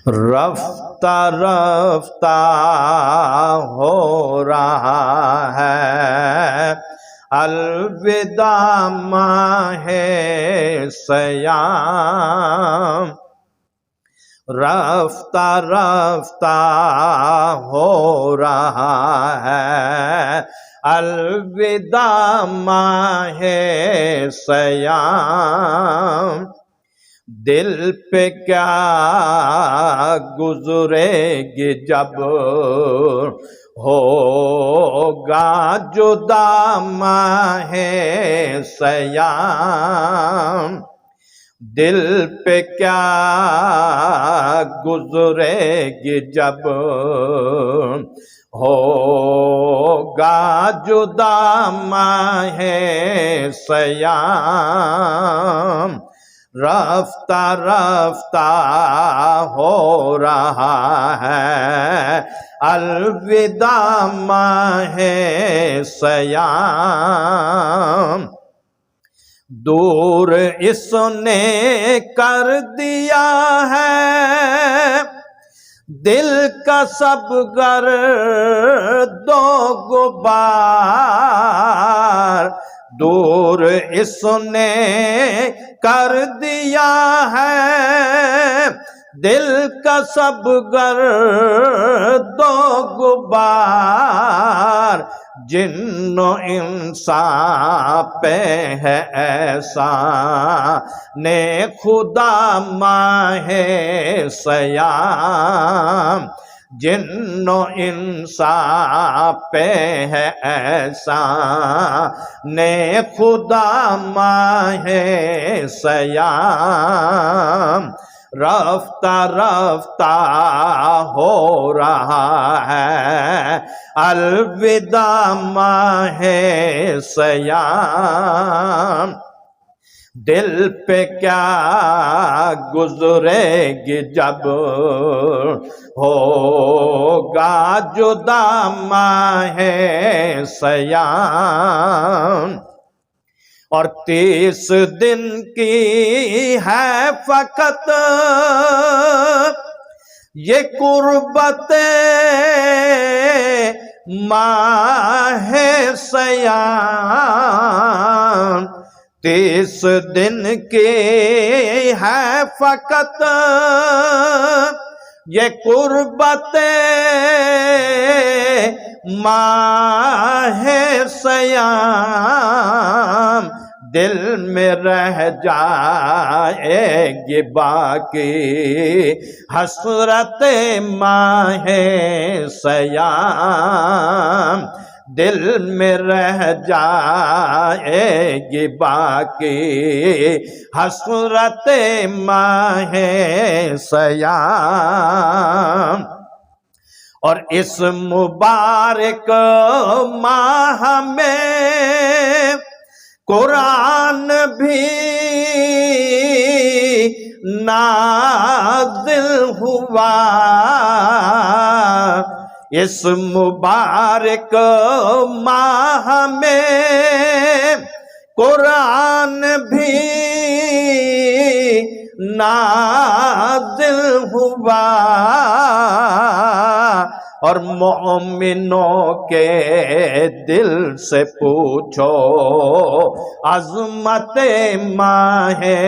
रफ्ता रफ्ता हो रहा है अलविदा माहे सयाम। रफ्ता रफ्ता हो रहा है अलविदा माहे सयाम। दिल पे क्या गुजरेगी जब होगा जुदा माहे सयाम। दिल पे क्या गुजरेगी जब होगा जुदा माहे सयाम। रफ्ता रफ्ता हो रहा है अलविदा माहे सयाम। दूर इसने कर दिया है दिल का सब गर्दो गुबार। दूर इसने कर दिया है दिल का सब गर्दो गुबार। जिन्नो इंसान पे है ऐसा ने खुदा माहे सयाम। जिन्नो इंसान पे है ऐसा ने खुदा माहे सयाम। रफ्ता रफ्ता हो रहा है अलविदा माहे सयाम। दिल पे क्या गुजरेगी जब होगा जुदा माहे सयाम। और 30 दिन की है फकत ये कुर्बते माहे सयाम। 30 दिन की है फकत ये कुर्बते माहे सयाम। दिल में रह जाएगी बाकी हसरत माहे सयाम। दिल में रह जाएगी बाकी हसरत माहे सयाम। और इस मुबारक माह में कुरान भी नाज़िल हुआ। इस मुबारक माह में कुरान भी नाज़िल हुआ। और मोमिनों के दिल से पूछो अज़मत माहे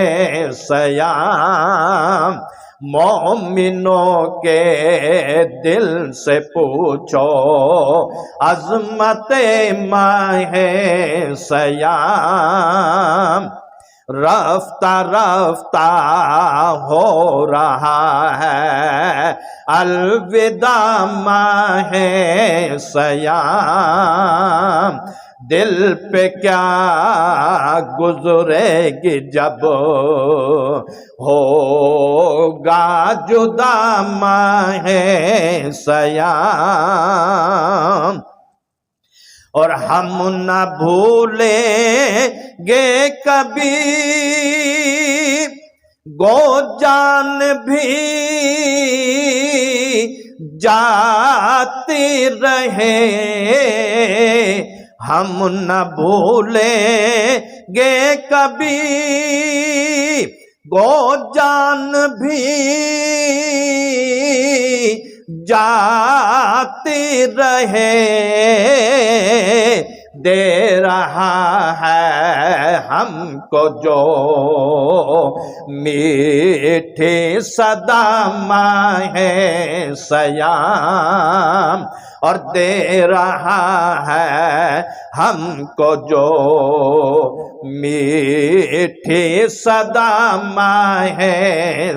सयाम। मोमिनों के दिल से पूछो अज़मत माहे सयाम। रफ्ता रफ्ता हो रहा है अलविदा माहे सयाम। दिल पे क्या गुजरेगी जब होगा जुदा माहे सयाम। और हम न भूलेंगे कभी गो जान भी जाती रहे। हम न भूलेंगे कभी गो जान भी जाती रहे, दे रहा है हमको जो मीठी सदा माहे सयाम, और दे रहा है हमको जो मीठी सदा माहे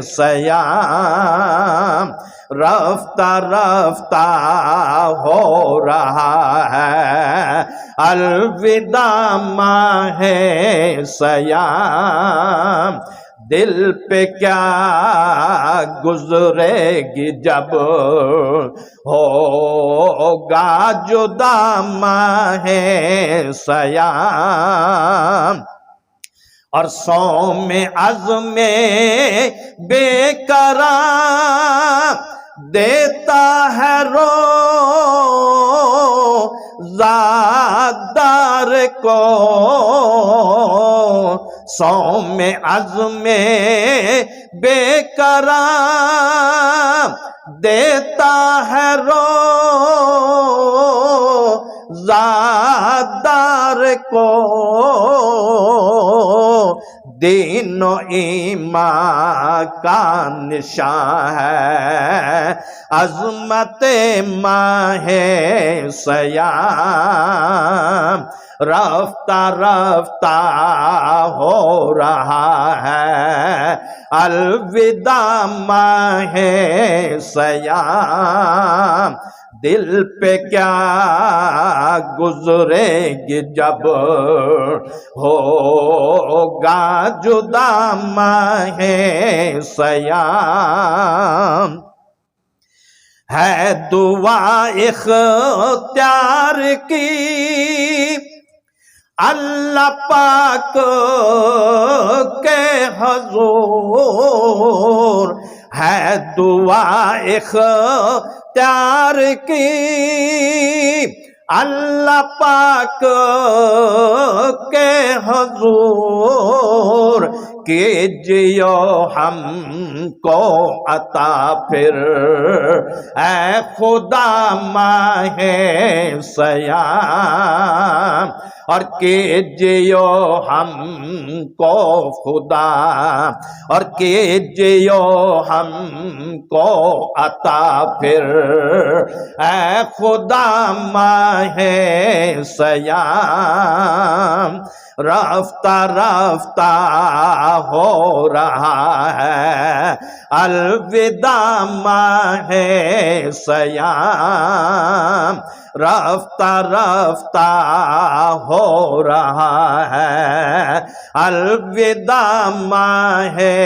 सयाम। रफ्ता रफ्ता हो रहा है अलविदा माहे सयाम, दिल पे क्या गुजरेगी जब होगा जुदा माहे सयाम। और सौमे अज़्मे बेकरार देता है रोज़ादार को, सौमे अज़्मे बेकरार देता है रोज़ादार को, दीनो ईमान का निशान है अज़मत माहे सयाम। रफ्ता रफ्ता हो रहा है अलविदा माहे सयाम, दिल पे क्या गुजरेगी जब होगा जुदा माहे सयाम। है दुआ इख्तियार की अल्लाह पाक के हुजूर, है दुआ इख्तियार की अल्लाह पाक के हुजूर, कीजियो हमको अता फिर ऐ खुदा माहे सयाम, और कीजियो हमको खुदा, और कीजियो हमको अता फिर ऐ खुदा माहे सयाम। रफ्ता रफ्ता हो रहा है अलविदा माहे सयाम, रफ्ता रफ्ता हो रहा है अलविदा माहे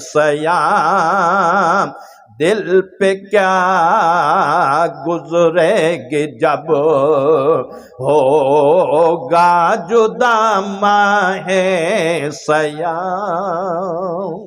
सयाम, दिल पे क्या गुजरेगी जब होगा जुदा माहे सयाम।